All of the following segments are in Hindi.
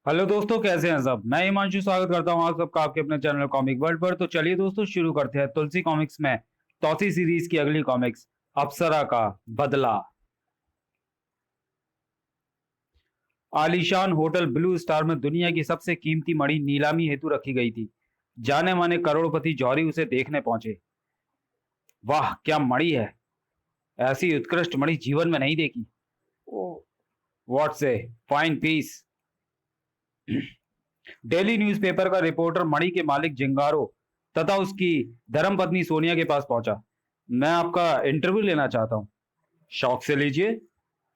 हेलो दोस्तों, कैसे हैं सब। मैं हिमांशु स्वागत करता हूं आप सबका आपके अपने चैनल कॉमिक वर्ल्ड पर। तो चलिए दोस्तों, शुरू करते हैं तुलसी कॉमिक्स में तौसी सीरीज की अगली कॉमिक्स, अप्सरा का बदला। आलीशान होटल ब्लू स्टार में दुनिया की सबसे कीमती मणि नीलामी हेतु रखी गई थी। जाने माने करोड़पति जौहरी उसे देखने पहुंचे। वाह क्या मणि है, ऐसी उत्कृष्ट मणि जीवन में नहीं देखी। व्हाट से फाइन पीस। डेली न्यूज़पेपर का रिपोर्टर मणि के मालिक जिंगारो तथा उसकी धर्मपत्नी सोनिया के पास पहुंचा। मैं आपका इंटरव्यू लेना चाहता हूं। शौक से लीजिए।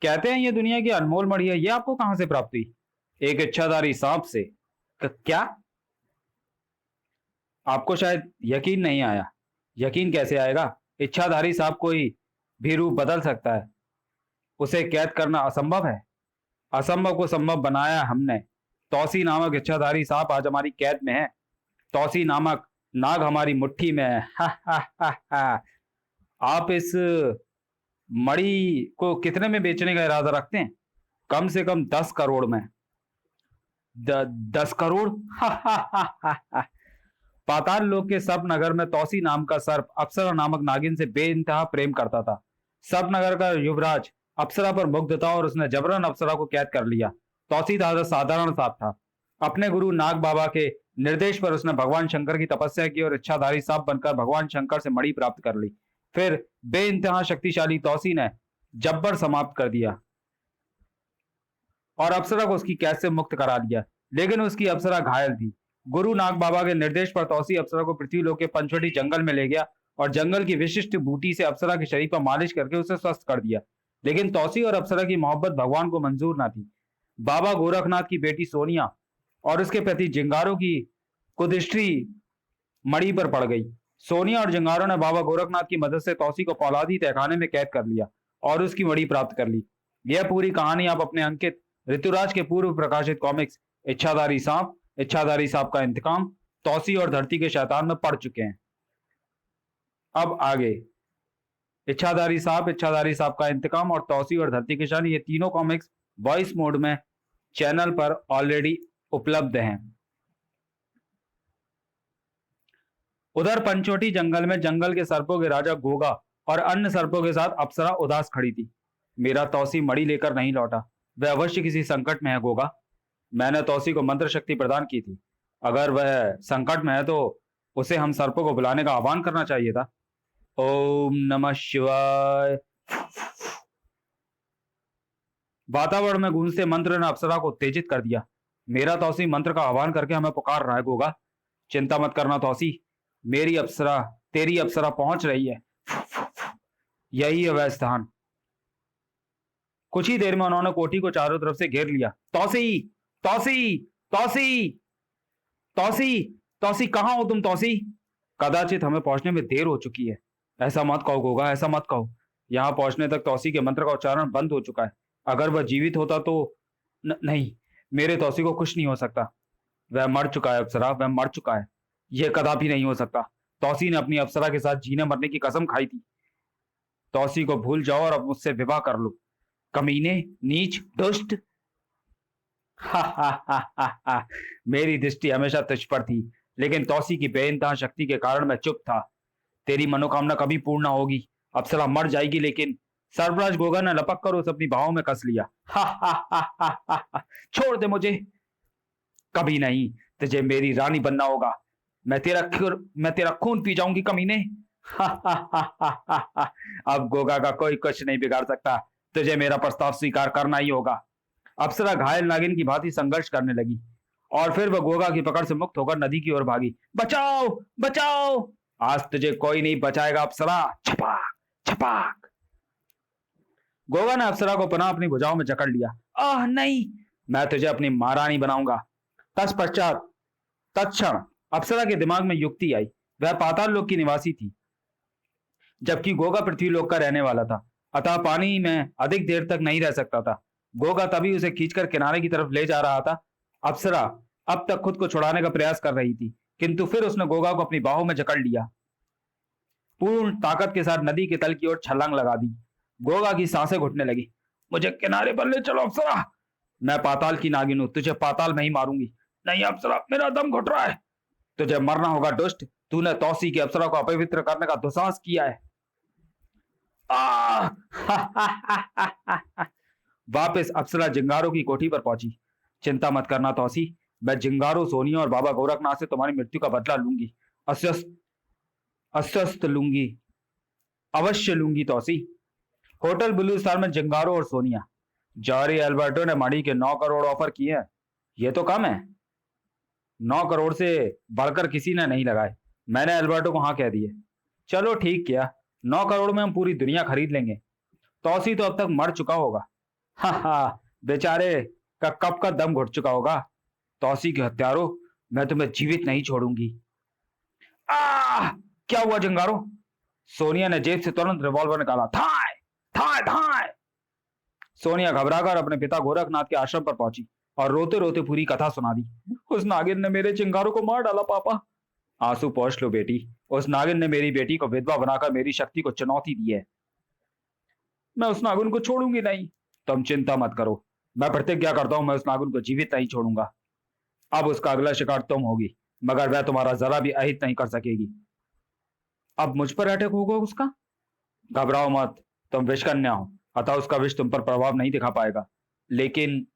कहते हैं ये दुनिया की अनमोल मणि है, ये आपको कहां से प्राप्त हुई? एक इच्छाधारी सांप से। क्या? आपको शायद यकीन नहीं आया। यकीन कैसे आएगा? इच्छाधारी सांप कोई भी रूप बदल सकता है, उसे कैद करना असंभव है। असंभव को संभव बनाया हमने। तौसी नामक इच्छाधारी सांप आज हमारी कैद में है। तौसी नामक नाग हमारी मुट्ठी में है। हा हा हा हा। आप इस मणि को कितने में बेचने का इरादा रखते हैं? कम से कम 10 करोड़ में। 10 करोड़? हा हा हा हा हा। पाताल लोक के सपनगर में तौसी नाम का सर्प अप्सरा नामक नागिन से बेइंतहा प्रेम करता था। सपनगर का युवराज अप्सरा पर मुग्ध था और उसने जबरन अप्सरा को कैद कर लिया। तौसी दादा साधारण सांप था। अपने गुरु नाग बाबा के निर्देश पर उसने भगवान शंकर की तपस्या की और इच्छाधारी सांप बनकर भगवान शंकर से मणि प्राप्त कर ली। फिर बेइंतहा शक्तिशाली तौसी ने जब्बर समाप्त कर दिया और अप्सरा को उसकी कैद से मुक्त करा दिया। लेकिन उसकी अप्सरा घायल थी। गुरु नाग बाबा के निर्देश पर तौसी अप्सरा को पृथ्वीलोक के पंचवटी जंगल में ले गया और जंगल की विशिष्ट बूटी से अप्सरा के शरीर पर मालिश करके उसे स्वस्थ कर दिया। लेकिन तौसी और अप्सरा की मोहब्बत भगवान को मंजूर ना थी। बाबा गोरखनाथ की बेटी सोनिया और उसके प्रति जिंगारों की कुदृष्टि मणि पर पड़ गई। सोनिया और जिंगारों ने बाबा गोरखनाथ की मदद से तौसी को फौलादी तहखाने में कैद कर लिया और उसकी मणि प्राप्त कर ली। यह पूरी कहानी आप अपने अंकित ऋतुराज के पूर्व प्रकाशित कॉमिक्स इच्छाधारी सांप का इंतकाम, तौसी और धरती के शैतान में पढ़ चुके हैं। अब आगे इच्छाधारी सांप का इंतकाम और तौसी और धरती के शैतान, ये तीनों कॉमिक्स वॉइस मोड में चैनल पर ऑलरेडी उपलब्ध हैं। उधर पंचवटी जंगल में जंगल के सर्पों के राजा गोगा और अन्य सर्पों के साथ अप्सरा उदास खड़ी थी। मेरा तौसी मणि लेकर नहीं लौटा, वह अवश्य किसी संकट में है गोगा। मैंने तौसी को मंत्र शक्ति प्रदान की थी। अगर वह संकट में है तो उसे हम सर्पों को बुलाने का आह्वान करना चाहिए था। ओम नमः शिवाय। वातावरण में गूंजते मंत्र ने अप्सरा को उत्तेजित कर दिया। मेरा तौसी मंत्र का आह्वान करके हमें पुकार रहा है गोगा। चिंता मत करना तौसी, मेरी अप्सरा तेरी अप्सरा पहुंच रही है। यही है वह स्थान। कुछ ही देर में उन्होंने कोठी को चारों तरफ से घेर लिया। तौसी, तौसी, तौसी, तौसी, तौसी, कहां हो तुम तौसी? कदाचित हमें पहुंचने में देर हो चुकी है। ऐसा मत कहो गोगा, ऐसा मत कहो। यहां पहुंचने तक तौसी के मंत्र का उच्चारण बंद हो चुका है। अगर वह जीवित होता तो नहीं, मेरे तौसी को कुछ नहीं हो सकता। वह मर चुका है अप्सरा, वह मर चुका है। यह कदापि नहीं हो सकता। तौसी ने अपनी अप्सरा के साथ जीने मरने की कसम खाई थी। तौसी को भूल जाओ और अब मुझसे विवाह कर लो। कमीने, नीच, दुष्ट। हा हा हा हा हा। मेरी दृष्टि हमेशा तुझ पर थी, लेकिन तौसी की बेइंतहा शक्ति के कारण मैं चुप था। तेरी मनोकामना कभी पूर्ण ना होगी। अप्सरा मर जाएगी, लेकिन सर्वराज गोगा ने लपक कर उसे अपनी बाहों में कस लिया। हा हा हा हा हा हा। छोड़ दे मुझे। कभी नहीं, तुझे मेरी रानी बनना होगा। मैं तेरा खून पी जाऊंगी कमीने। हा हा हा हा हा हा। अब गोगा का कोई कुछ नहीं बिगाड़ सकता। तुझे मेरा प्रस्ताव स्वीकार करना ही होगा। अप्सरा घायल नागिन की भांति संघर्ष करने लगी और फिर वह गोगा की पकड़ से मुक्त होकर नदी की ओर भागी। बचाओ, बचाओ, आज तुझे कोई नहीं बचाएगा अप्सरा। छपाक, छपाक। गोगा ने अप्सरा को पुनः अपनी भुजाओं में जकड़ लिया। आह नहीं, मैं तुझे अपनी महारानी बनाऊंगा। तत्पश्चात तत्क्षण अप्सरा के दिमाग में युक्ति आई। वह पाताल लोक की निवासी थी, जबकि गोगा पृथ्वी लोक का रहने वाला था, अतः पानी में अधिक देर तक नहीं रह सकता था। गोगा तभी उसे खींचकर किनारे की तरफ ले जा रहा था। अप्सरा अब तक खुद को छुड़ाने का प्रयास कर रही थी, किंतु फिर उसने गोगा को अपनी बाहों में जकड़ लिया। पूर्ण ताकत के साथ नदी के तल की ओर छलांग लगा दी। गोगा की सांसें घुटने लगी। मुझे किनारे पर ले चलो अप्सरा। मैं पाताल की नागिन हूं, तुझे पाताल में ही मारूंगी। नहीं अप्सरा, मेरा दम घुट रहा है। तुझे मरना होगा दुष्ट, तूने तौसी की अप्सरा को अपवित्र करने का दुस्साहस किया है। आ! वापस अप्सरा जिंगारों की कोठी पर पहुंची। चिंता मत करना तौसी, मैं जिंगारों, सोनिया और बाबा गोरखनाथ से तुम्हारी मृत्यु का बदला लूंगी। अस्वस्थ अस्वस्थ लूंगी, अवश्य लूंगी तौसी। होटल ब्लू स्टार में जिंगारो और सोनिया। जॉरी एल्बर्टो ने मणि के 9 करोड़ ऑफर किए हैं। ये तो कम है, 9 करोड़ से बढ़कर किसी ने नहीं लगाए। मैंने एल्बर्टो को हाँ कह दिए। चलो ठीक किया, 9 करोड़ में हम पूरी दुनिया खरीद लेंगे। तौसी तो अब तक मर चुका होगा। हाँ हाँ, बेचारे का कब का दम घुट चुका होगा। तौसी के हत्यारों, मैं तुम्हें जीवित नहीं छोड़ूंगी। आ! क्या हुआ जिंगारो? सोनिया ने जेब से तुरंत रिवॉल्वर निकाला। थाय थाय थाय। सोनिया घबराकर अपने पिता गोरखनाथ के आश्रम पर पहुंची और रोते रोते पूरी कथा सुना दी। उस नागिन ने मेरे चिंगारों को मार डाला पापा। आंसू पोंछ लो बेटी, उस नागिन ने मेरी बेटी को विधवा बनाकर मेरी शक्ति को चुनौती दी है। मैं उस नागिन को छोड़ूंगी नहीं। तुम चिंता मत करो, मैं प्रतिज्ञा करता हूं, मैं उस नागिन को जीवित नहीं छोड़ूंगा। अब उसका अगला शिकार तुम होगी, मगर वह तुम्हारा जरा भी अहित नहीं कर सकेगी। अब मुझ पर अटैक होगा उसका? घबराओ मत, तुम विषकन्या हो, अतः उसका विष तुम पर प्रभाव नहीं दिखा पाएगा। लेकिन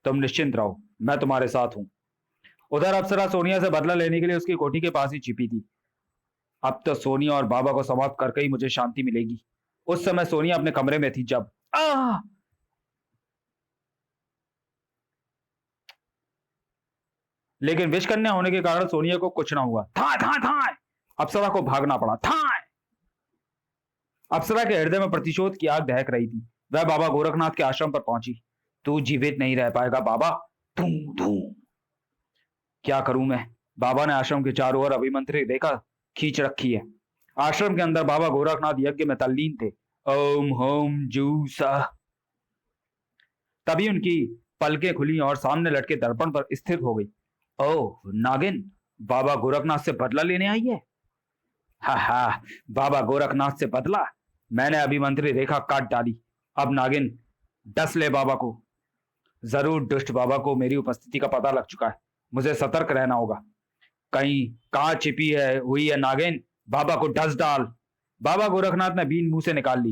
तुम निश्चिंत रहो, मैं तुम्हारे साथ हूं। उधर अप्सरा सोनिया से बदला लेने के लिए उसकी कोठी के पास ही छिपी थी। अब तो सोनिया और बाबा को समाप्त करके ही मुझे शांति मिलेगी। उस समय सोनिया अपने कमरे में थी जब लेकिन विषकन्या होने के कारण सोनिया को कुछ ना हुआ। था था था, अप्सरा को भागना पड़ा। था। अप्सरा के हृदय में प्रतिशोध की आग दहक रही थी। वह बाबा गोरखनाथ के आश्रम पर पहुंची। तू जीवित नहीं रह पाएगा बाबा। धू धू। क्या करूं मैं? बाबा ने आश्रम के चारों ओर अभिमंत्रित रेखा खींच रखी है। आश्रम के अंदर बाबा गोरखनाथ यज्ञ में तल्लीन थे। ओम होम जू सा। तभी उनकी पलकें खुली और सामने लटके दर्पण पर स्थिर हो गई। ओह नागिन, बाबा गोरखनाथ से बदला लेने आई है? हा हा, बाबा गोरखनाथ से बदला? मैंने अभिमंत्रित रेखा काट डाली। अब नागिन, डस ले बाबा को। जरूर दुष्ट बाबा को मेरी उपस्थिति का पता लग चुका है। मुझे सतर्क रहना होगा। कहीं कहाँ छिपी है हुई है नागिन, बाबा को डस डाल। बाबा गोरखनाथ ने बीन मुंह से निकाल ली।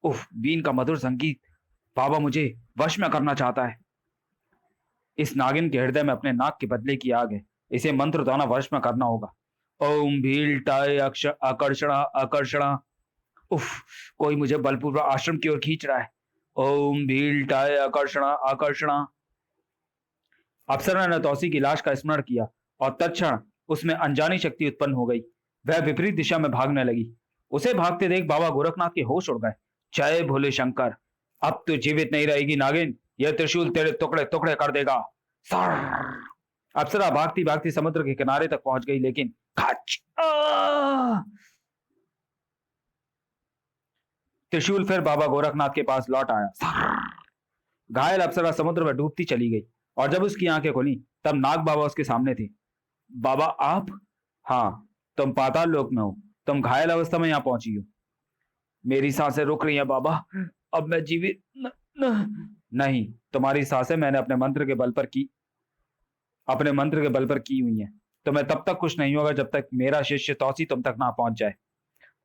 उफ, बीन का मधुर संगीत। बाबा मुझे वश में करना चाहता है। इस नागिन के हृदय में अपने नाक के बदले की आग है। इसे मंत्र द्वारा वश में करना होगा। ओम भील टाय आकर्षणा आकर्षणा। उफ, कोई मुझे बलपूर्वक आश्रम की ओर खींच रहा है। ओम भील टाय आकर्षणा आकर्षणा। अप्सरा ने तौसी की लाश का स्मरण किया और तत्क्षण उसमें अनजानी शक्ति उत्पन्न हो गई। वह विपरीत दिशा में भागने लगी। उसे भागते देख बाबा गोरखनाथ के होश उड़ गए। जय भोले शंकर, अब तो जीवित नहीं रहेगी नागिन, यह त्रिशूल तेरे टुकड़े टुकड़े कर देगा। अप्सरा भागती भागती समुद्र के किनारे तक पहुंच गई, लेकिन खच! त्रिशूल फिर बाबा गोरखनाथ के पास लौट आया। घायल अप्सरा समुद्र में डूबती चली गई और जब उसकी आंखें खुली तब नाग बाबा उसके सामने थे। बाबा आप? हाँ, तुम पाताल लोक में हो। तुम घायल अवस्था में यहां पहुंची हो। मेरी सांसें रुक रही हैं बाबा, अब मैं जीवित नहीं। तुम्हारी सांसें मैंने अपने मंत्र के बल पर की हुई हैं। तुम्हें तब तक कुछ नहीं होगा जब तक मेरा शिष्य तौसी तुम तक ना पहुंच जाए।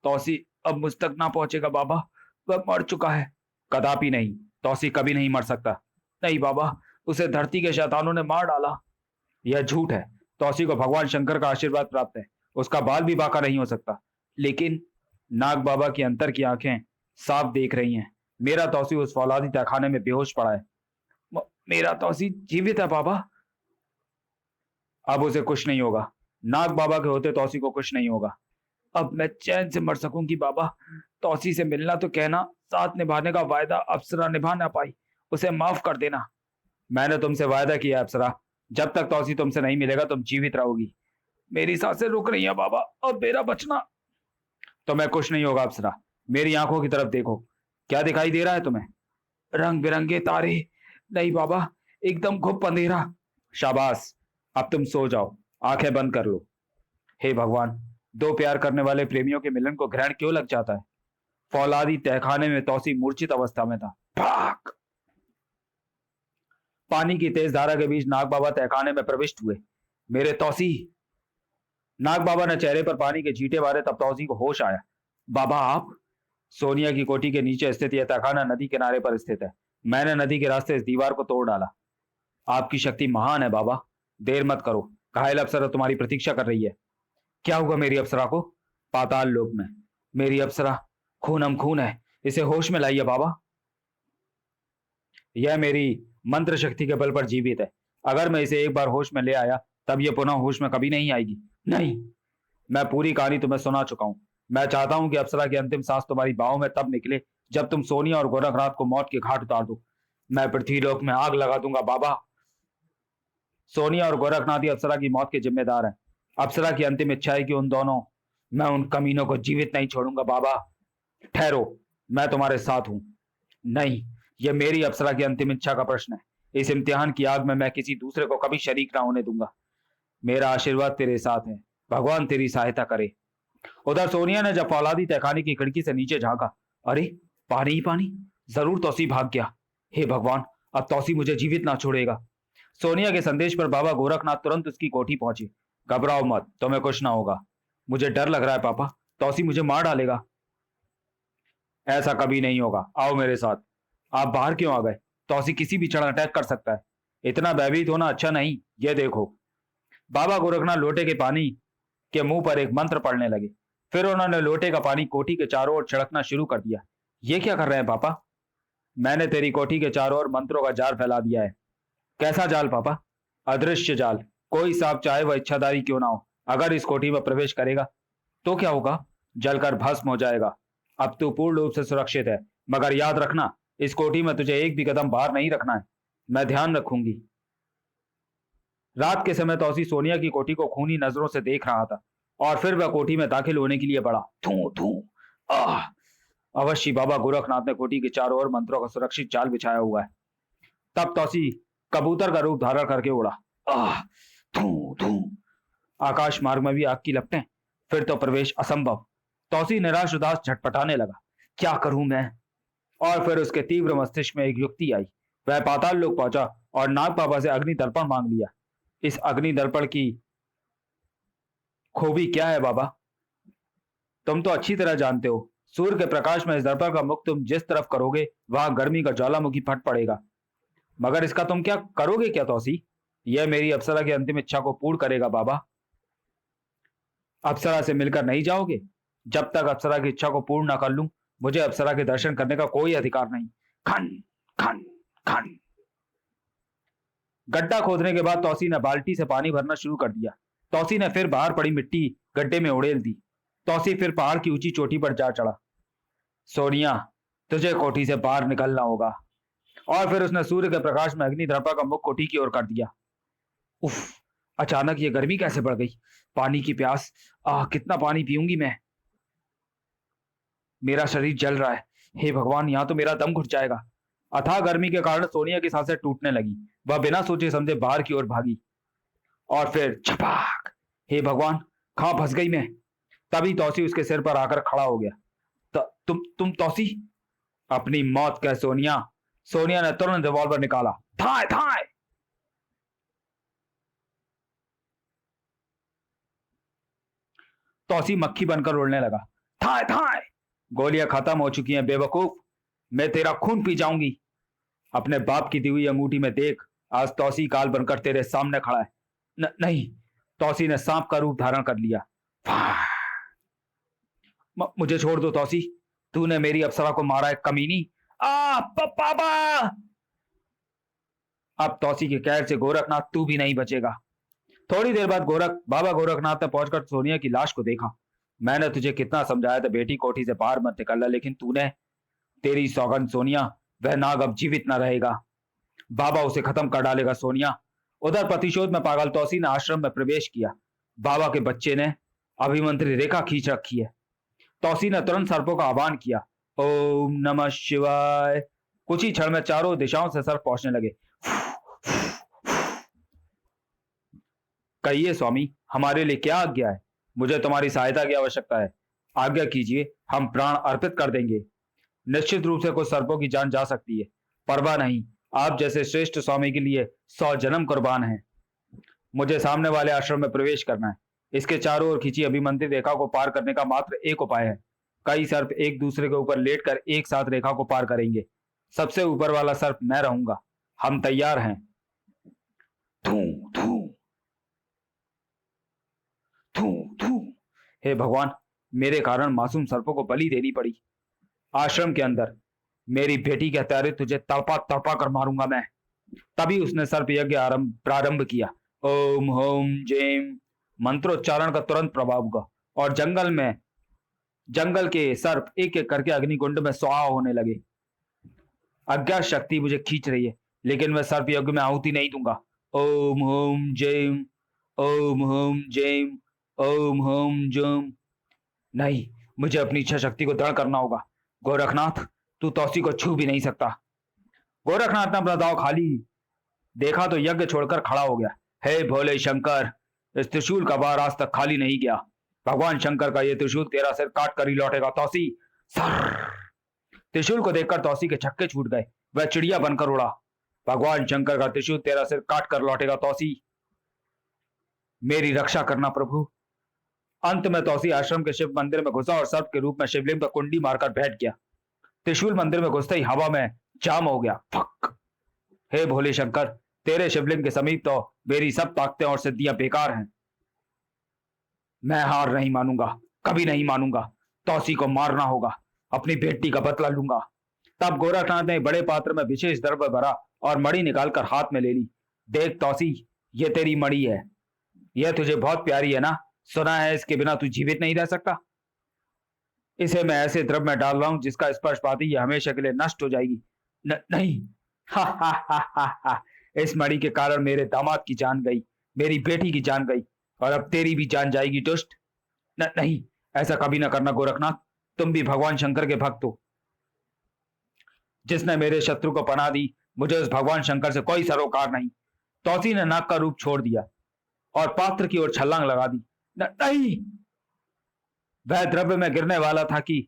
तौसी अब मुझ तक ना पहुंचेगा बाबा, वह मर चुका है। कदापि नहीं, तौसी कभी नहीं मर सकता। नहीं बाबा, उसे धरती के शैतानों ने मार डाला। यह झूठ है। तौसी को भगवान शंकर का आशीर्वाद प्राप्त है, उसका बाल भी बाका नहीं हो सकता। लेकिन नाग बाबा की अंतर की आंखें साफ देख रही हैं। मेरा तौसी उस फौलादी तहखाने में बेहोश पड़ा है। मेरा तौसी जीवित है बाबा। अब उसे कुछ नहीं होगा। नाग बाबा के होते तौसी को कुछ नहीं होगा। अब मैं चैन से मर सकूंगी बाबा। तौसी से मिलना तो कहना, साथ निभाने का वायदा अप्सरा निभा ना पाई, उसे माफ कर देना। मैंने तुमसे वायदा किया अप्सरा, जब तक तौसी तुमसे नहीं मिलेगा तुम जीवित रहोगी। मेरी सांसें रुक रही हैं बाबा, अब मेरा बचना। तुम्हें कुछ नहीं होगा अप्सरा, मेरी आंखों की तरफ देखो। क्या दिखाई दे रहा है तुम्हें? रंग बिरंगे तारे। नहीं बाबा, एकदम घुप अंधेरा। शाबाश, अब तुम सो जाओ, आंखें बंद कर लो। हे भगवान, दो प्यार करने वाले प्रेमियों के मिलन को ग्रहण क्यों लग जाता है? फौलादी तहखाने में तौसी मूर्छित अवस्था में था। भाग! पानी की तेज धारा के बीच नाग बाबा तहखाने में प्रविष्ट हुए। मेरे तौसी! नाग बाबा ने चेहरे पर पानी के छींटे मारे, तब तौसी को होश आया। बाबा आप? सोनिया की कोठी के नीचे स्थित यह तहखाना नदी किनारे पर स्थित है। मैंने नदी के रास्ते इस दीवार को तोड़ डाला। आपकी शक्ति महान है बाबा। देर मत करो, घायल अप्सरा तुम्हारी प्रतीक्षा कर रही है। क्या हुआ मेरी अप्सरा को? पाताल लोक में। मेरी अप्सरा खूनम खून है, इसे होश में लाइए बाबा। यह मेरी मंत्र शक्ति के बल पर जीवित है। अगर मैं इसे एक बार होश में ले आया, तब यह पुनः होश में कभी नहीं आएगी। नहीं, मैं पूरी कहानी तुम्हें सुना चुका हूं। मैं चाहता हूं कि अप्सरा की अंतिम सांस तुम्हारी बाहों में तब निकले जब तुम सोनिया और गोरखनाथ को मौत के घाट उतार दो। मैं पृथ्वीलोक में आग लगा दूंगा बाबा। सोनिया और गोरखनाथ ही अप्सरा की मौत के जिम्मेदार हैं। अप्सरा की अंतिम इच्छा है कि मैं उन कमीनों को जीवित नहीं छोड़ूंगा बाबा। ठहरो, मैं तुम्हारे साथ हूं। नहीं, यह मेरी अप्सरा की अंतिम इच्छा का प्रश्न है। इस इम्तिहान की आग में मैं किसी दूसरे को कभी शरीक ना होने दूंगा। मेरा आशीर्वाद तेरे साथ है, भगवान तेरी सहायता करे। उधर सोनिया ने जब फौलादी तहखाने की खिड़की से नीचे झांका, अरे पानी ही पानी! जरूर तौसी भाग गया। हे भगवान, अब तौसी मुझे जीवित ना छोड़ेगा। सोनिया के संदेश पर बाबा गोरखनाथ तुरंत उसकी कोठी पहुंचे। घबराओ मत, तुम्हें कुछ ना होगा। मुझे डर लग रहा है पापा, तौसी मुझे मार डालेगा। ऐसा कभी नहीं होगा, आओ मेरे साथ। आप बाहर क्यों आ गए? तौसी किसी भी क्षण अटैक कर सकता है। इतना भयभीत होना अच्छा नहीं। यह देखो। बाबा गोरखनाथ लोटे के पानी के मुंह पर एक मंत्र पढ़ने लगे। फिर उन्होंने लोटे का पानी कोठी के चारों ओर छिड़कना शुरू कर दिया। ये क्या कर रहे हैं पापा? मैंने तेरी कोठी के चारों ओर मंत्रों का जाल फैला दिया है। कैसा जाल पापा? अदृश्य जाल। कोई सांप, चाहे वह इच्छाधारी क्यों ना हो, अगर इस कोठी में प्रवेश करेगा तो क्या होगा? जलकर भस्म हो जाएगा। अब तू पूर्ण रूप से सुरक्षित है, मगर याद रखना, इस कोठी में तुझे एक भी कदम बाहर नहीं रखना है। मैं ध्यान रखूंगी। रात के समय तौसी सोनिया की कोठी को खूनी नजरों से देख रहा था, और फिर वह कोठी में दाखिल होने के लिए बढ़ा। थू थू आह! अवश्य बाबा गोरखनाथ ने कोठी के चारों ओर मंत्रों का सुरक्षित जाल बिछाया हुआ है। तब तौसी कबूतर का रूप धारण करके उड़ा। आह! थू थू! आकाश मार्ग में भी आग की लपटें। फिर तो प्रवेश असंभव। तौसी निराश उदास झटपटाने लगा। क्या करूं मैं? और फिर उसके तीव्र मस्तिष्क में एक युक्ति आई। वह पाताल लोक पहुंचा और नाग बाबा से अग्नि दर्पण मांग लिया। इस अग्नि दर्पण की खूबी क्या है बाबा? तुम तो अच्छी तरह जानते हो। सूर्य के प्रकाश में इस दर्पण का मुख तुम जिस तरफ करोगे, वहां गर्मी का ज्वालामुखी फट पड़ेगा। मगर इसका तुम क्या करोगे क्या तौसी? यह मेरी अप्सरा की अंतिम इच्छा को पूर्ण करेगा बाबा। अप्सरा से मिलकर नहीं जाओगे? जब तक अप्सरा की इच्छा को पूर्ण ना कर लूं, मुझे अप्सरा के दर्शन करने का कोई अधिकार नहीं। खन खन खन! गड्ढा खोदने के बाद तौसी ने बाल्टी से पानी भरना शुरू कर दिया। तौसी ने फिर बाहर पड़ी मिट्टी गड्ढे में उड़ेल दी। तौसी फिर पहाड़ की ऊंची चोटी पर जा चढ़ा। सोनिया, तुझे कोठी से बाहर निकलना होगा। और फिर उसने सूर्य के प्रकाश में अग्नि दर्पण का मुख कोठी की ओर कर दिया। उफ! अचानक ये गर्मी कैसे बढ़ गई? पानी की प्यास! कितना पानी पीऊंगी मैं? मेरा शरीर जल रहा है। हे भगवान, यहां तो मेरा दम घुट जाएगा। अथाह गर्मी के कारण सोनिया की सांसें टूटने लगी। वह बिना सोचे समझे बाहर की ओर भागी, और फिर छपाक! हे भगवान, कहां फंस गई मैं? तभी तौसी उसके सिर पर आकर खड़ा हो गया। तुम तौसी? अपनी मौत कह सोनिया। सोनिया ने तुरंत रिवॉल्वर निकाला। थाए थाए! तौसी मक्खी बनकर उड़ने लगा। थाए थाए! गोलियां खत्म हो चुकी हैं बेवकूफ। मैं तेरा खून पी जाऊंगी। अपने बाप की दी हुई अंगूठी में देख, आज तौसी काल बनकर तेरे सामने खड़ा है। नहीं! तौसी ने सांप का रूप धारण कर लिया। मुझे छोड़ दो तौसी। तूने मेरी अप्सरा को मारा है कमीनी। पापा! अब तौसी के कहर से गोरखनाथ तू भी नहीं बचेगा। थोड़ी देर बाद बाबा गोरखनाथ ने पहुंचकर सोनिया की लाश को देखा। मैंने तुझे कितना समझाया था बेटी, कोठी से बाहर मत निकलना, लेकिन तूने। तेरी सौगंध सोनिया, वह नाग अब जीवित न रहेगा। बाबा उसे खत्म कर डालेगा सोनिया। उधर प्रतिशोध में पागल तौसी ने आश्रम में प्रवेश किया। बाबा के बच्चे ने अभिमंत्रित रेखा खींच रखी है। तौसी ने तुरंत सर्पों का आह्वान किया। ओम नमः शिवाय! कुछ ही क्षण में चारों दिशाओं से सर्प पहुंचने लगे। कहिए स्वामी, हमारे लिए क्या आज्ञा है? मुझे तुम्हारी सहायता की आवश्यकता है। आज्ञा कीजिए, हम प्राण अर्पित कर देंगे। निश्चित रूप से कुछ सर्पों की जान जा सकती है। परवाह नहीं, आप जैसे श्रेष्ठ स्वामी के लिए 100 जन्म कुर्बान हैं। मुझे सामने वाले आश्रम में प्रवेश करना है। इसके चारों ओर खींची अभिमंत्रित रेखा को पार करने का मात्र एक उपाय है। कई सर्प एक दूसरे के ऊपर लेटकर एक साथ रेखा को पार करेंगे। सबसे ऊपर वाला सर्प मैं रहूंगा। हम तैयार हैं। थू थू थू थू। हे भगवान, मेरे कारण मासूम सर्पों को बलि देनी पड़ी। आश्रम के अंदर मेरी बेटी के हत्यारे तुझे तड़पा तड़पा कर मारूंगा मैं। तभी उसने सर्प यज्ञ प्रारंभ किया। ओम होम जेम मंत्रोच्चारण का तुरंत प्रभाव हुआ और जंगल के सर्प एक एक करके अग्निकुंड में स्वाहा होने लगे। अज्ञात शक्ति मुझे खींच रही है, लेकिन मैं सर्प यज्ञ में आहुति नहीं दूंगा। ओम होम जेम, ओम होम जेम, ओम होम जम। नहीं, मुझे अपनी इच्छा शक्ति को दृढ़ करना होगा। गोरखनाथ, तू तौसी को छू भी नहीं सकता। गोरखनाथ ने अपना दांव खाली देखा तो यज्ञ छोड़कर खड़ा हो गया। हे भोले शंकर, इस त्रिशूल का बार आज तक खाली नहीं गया। भगवान शंकर का यह त्रिशूल तेरा सिर काट कर ही लौटेगा तौसी। सर। त्रिशूल को देखकर तौसी के छक्के छूट गए। वह चिड़िया बनकर उड़ा। भगवान शंकर का त्रिशूल तेरा सिर काट कर लौटेगा तौसी। मेरी रक्षा करना प्रभु। अंत में तौसी आश्रम के शिव मंदिर में घुसा और सर्प के रूप में शिवलिंग पर कुंडी मारकर बैठ गया। त्रिशूल मंदिर में घुसते ही हवा में जाम हो गया। फक। हे भोले शंकर, तेरे शिवलिंग के समीप तो मेरी सब ताकतें और सिद्धियां बेकार हैं। मैं हार नहीं मानूंगा, कभी नहीं मानूंगा। तौसी को मारना होगा, अपनी बेटी का बदला लूंगा। तब गोरखनाथ ने बड़े पात्र में विशेष द्रव्य भरा और मणि निकालकर हाथ में ले ली। देख तौसी, ये तेरी मणि है। यह तुझे बहुत प्यारी है ना? सुना है इसके बिना तू जीवित नहीं रह सकता। इसे मैं ऐसे द्रव्य में डाल रहा हूं जिसका स्पर्श पाती ये हमेशा के लिए नष्ट हो जाएगी। नहीं। हा हा हा हा हा। इस मणि के कारण मेरे दामाद की जान गई, मेरी बेटी की जान गई, और अब तेरी भी जान जाएगी दुष्ट। नहीं, ऐसा कभी ना करना गोरखनाथ। तुम भी भगवान शंकर के भक्त हो। जिसने मेरे शत्रु को पनाह दी, मुझे उस भगवान शंकर से कोई सरोकार नहीं। तौसी ने नाग का रूप छोड़ दिया और पात्र की ओर छलांग लगा दी। नहीं। वह द्रव्य में गिरने वाला था कि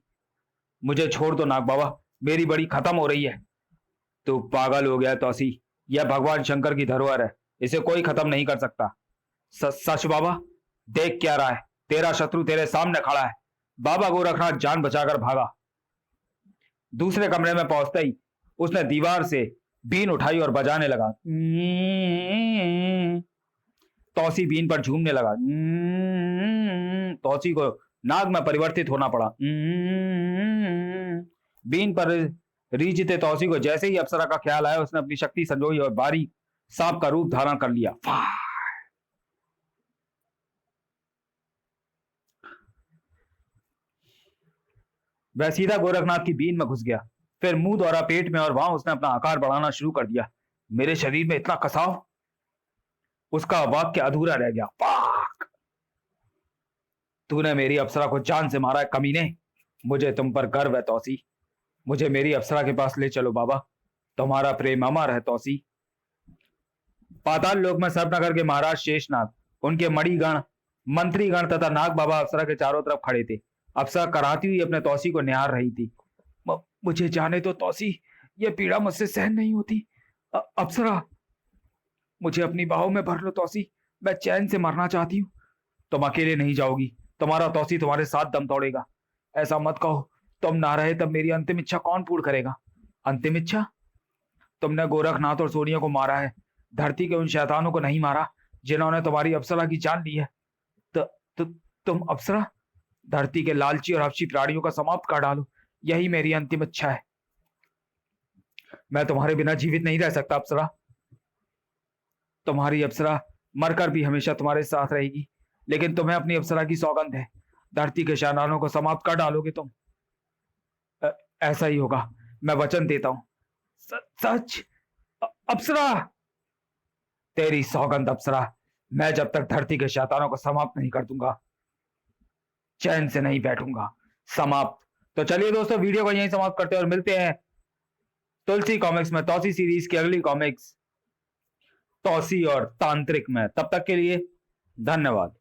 मुझे छोड़ दो नाग बाबा, मेरी बड़ी खत्म हो रही है। तू पागल हो गया तौसी, यह भगवान शंकर की धरोहर है, इसे कोई खत्म नहीं कर सकता। सच बाबा, देख क्या रहा है, तेरा शत्रु तेरे सामने खड़ा है। बाबा गोरखनाथ जान बचाकर भागा। दूसरे कमरे में पहुंचते ही उसने दीवार से बीन उठाई और बजाने लगा। तौसी बीन पर झूमने लगा। तौसी को नाग में परिवर्तित होना पड़ा। बीन पर रीझते तौसी को जैसे ही अप्सरा का ख्याल आया, उसने अपनी शक्ति संजोई और बारी सांप का रूप धारण कर लिया। वह सीधा गोरखनाथ की बीन में घुस गया, फिर मुंह द्वारा पेट में, और वहां उसने अपना आकार बढ़ाना शुरू कर दिया। मेरे शरीर में इतना कसाव, उसका वाक्य अधूरा रह गया। पाक! तूने मेरी अप्सरा को जान से मारा है कमीने। मुझे तुम पर गर्व है तौसी। मुझे मेरी अप्सरा के पास ले चलो बाबा, तुम्हारा प्रेम अमर है तौसी। पाताल लोक में सर्पनगर के महाराज शेषनाग, उनके मणिगण, मंत्रीगण तथा नाग बाबा अप्सरा के चारों तरफ खड़े थे। अप्सरा कराती हुई अपने तौसी को निहार रही थी। मुझे जाने दो तौसी, यह पीड़ा मुझसे सहन नहीं होती। अप्सरा, मुझे अपनी बाहों में भर लो तौसी, मैं चैन से मरना चाहती हूँ। तुम अकेले नहीं जाओगी, तुम्हारा तौसी तुम्हारे साथ दम तोड़ेगा। ऐसा मत कहो, तुम ना रहे तब मेरी अंतिम इच्छा कौन पूर्ण करेगा? अंतिम इच्छा? तुमने गोरखनाथ और सोनिया को मारा है, धरती के उन शैतानों को नहीं मारा जिन्होंने तुम्हारी अप्सरा की जान ली है। तुम अप्सरा, धरती के लालची और हपशी प्राणियों का समाप्त कर डालो, यही मेरी अंतिम इच्छा है। मैं तुम्हारे बिना जीवित नहीं रह सकता अप्सरा। तुम्हारी अप्सरा मरकर भी हमेशा तुम्हारे साथ रहेगी, लेकिन तुम्हें अपनी अप्सरा की सौगंध है, धरती के शैतानों को समाप्त कर डालोगे तुम। ऐसा ही होगा, मैं वचन देता हूं। सच? अप्सरा, तेरी सौगंध अप्सरा, मैं जब तक धरती के शैतानों को समाप्त नहीं कर दूंगा, चैन से नहीं बैठूंगा। समाप्त। तो चलिए दोस्तों, वीडियो को यहीं समाप्त करते हैं और मिलते हैं तुलसी कॉमिक्स में तौसी सीरीज की अगली कॉमिक्स तौसी और तांत्रिक में। तब तक के लिए धन्यवाद।